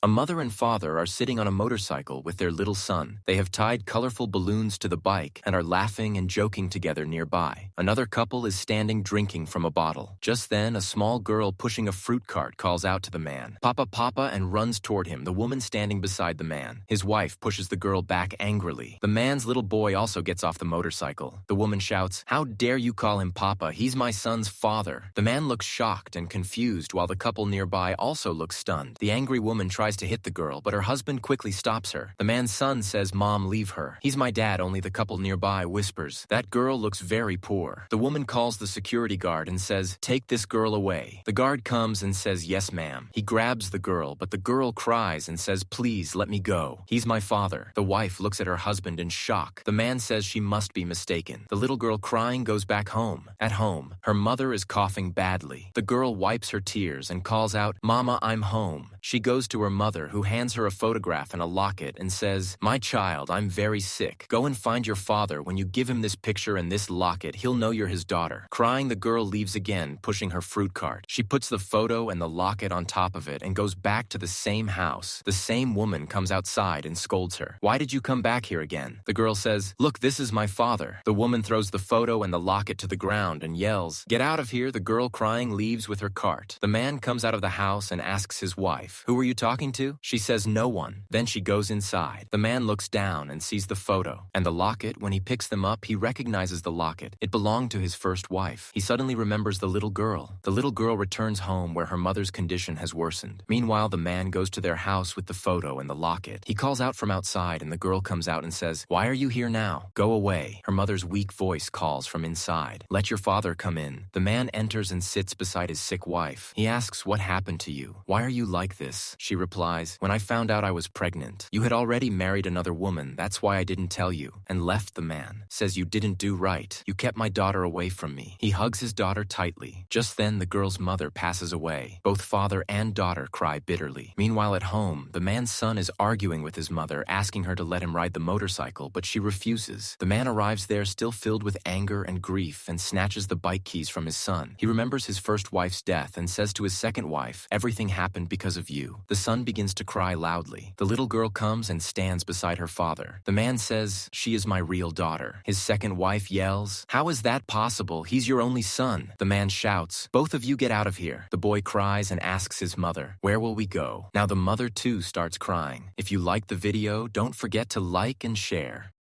A mother and father are sitting on a motorcycle with their little son. They have tied colorful balloons to the bike and are laughing and joking together nearby. Another couple is standing drinking from a bottle. Just then, a small girl pushing a fruit cart calls out to the man, "Papa, Papa," and runs toward him, the woman standing beside the man. His wife pushes the girl back angrily. The man's little boy also gets off the motorcycle. The woman shouts, "How dare you call him Papa? He's my son's father." The man looks shocked and confused while the couple nearby also looks stunned. The angry woman tries to hit the girl, but her husband quickly stops her. The man's son says, "Mom, leave her. He's my dad," only the couple nearby whispers, "That girl looks very poor." The woman calls the security guard and says, "Take this girl away." The guard comes and says, "Yes, ma'am." He grabs the girl, but the girl cries and says, "Please, let me go. He's my father." The wife looks at her husband in shock. The man says she must be mistaken. The little girl crying goes back home. At home, her mother is coughing badly. The girl wipes her tears and calls out, "Mama, I'm home." She goes to her mother, who hands her a photograph and a locket and says, "My child, I'm very sick. Go and find your father. When you give him this picture and this locket, he'll know you're his daughter." Crying, the girl leaves again, pushing her fruit cart. She puts the photo and the locket on top of it and goes back to the same house. The same woman comes outside and scolds her. "Why did you come back here again?" The girl says, "Look, this is my father." The woman throws the photo and the locket to the ground and yells, "Get out of here." The girl crying leaves with her cart. The man comes out of the house and asks his wife, "Who were you talking to?" She says, "No one." Then she goes inside. The man looks down and sees the photo and the locket. When he picks them up, he recognizes the locket. It belonged to his first wife. He suddenly remembers the little girl. The little girl returns home where her mother's condition has worsened. Meanwhile, the man goes to their house with the photo and the locket. He calls out from outside and the girl comes out and says, "Why are you here now? Go away." Her mother's weak voice calls from inside, "Let your father come in." The man enters and sits beside his sick wife. He asks, "What happened to you? Why are you like this?" She replies, "When I found out I was pregnant, you had already married another woman. That's why I didn't tell you," and left the man. Says, "You didn't do right. You kept my daughter away from me." He hugs his daughter tightly. Just then, the girl's mother passes away. Both father and daughter cry bitterly. Meanwhile, at home, the man's son is arguing with his mother, asking her to let him ride the motorcycle, but she refuses. The man arrives there still filled with anger and grief and snatches the bike keys from his son. He remembers his first wife's death and says to his second wife, "Everything happened because of you." The son begins to cry loudly. The little girl comes and stands beside her father. The man says, "She is my real daughter." His second wife yells, "How is that possible? He's your only son." The man shouts, "Both of you get out of here." The boy cries and asks his mother, "Where will we go?" Now the mother too starts crying. If you like the video, don't forget to like and share.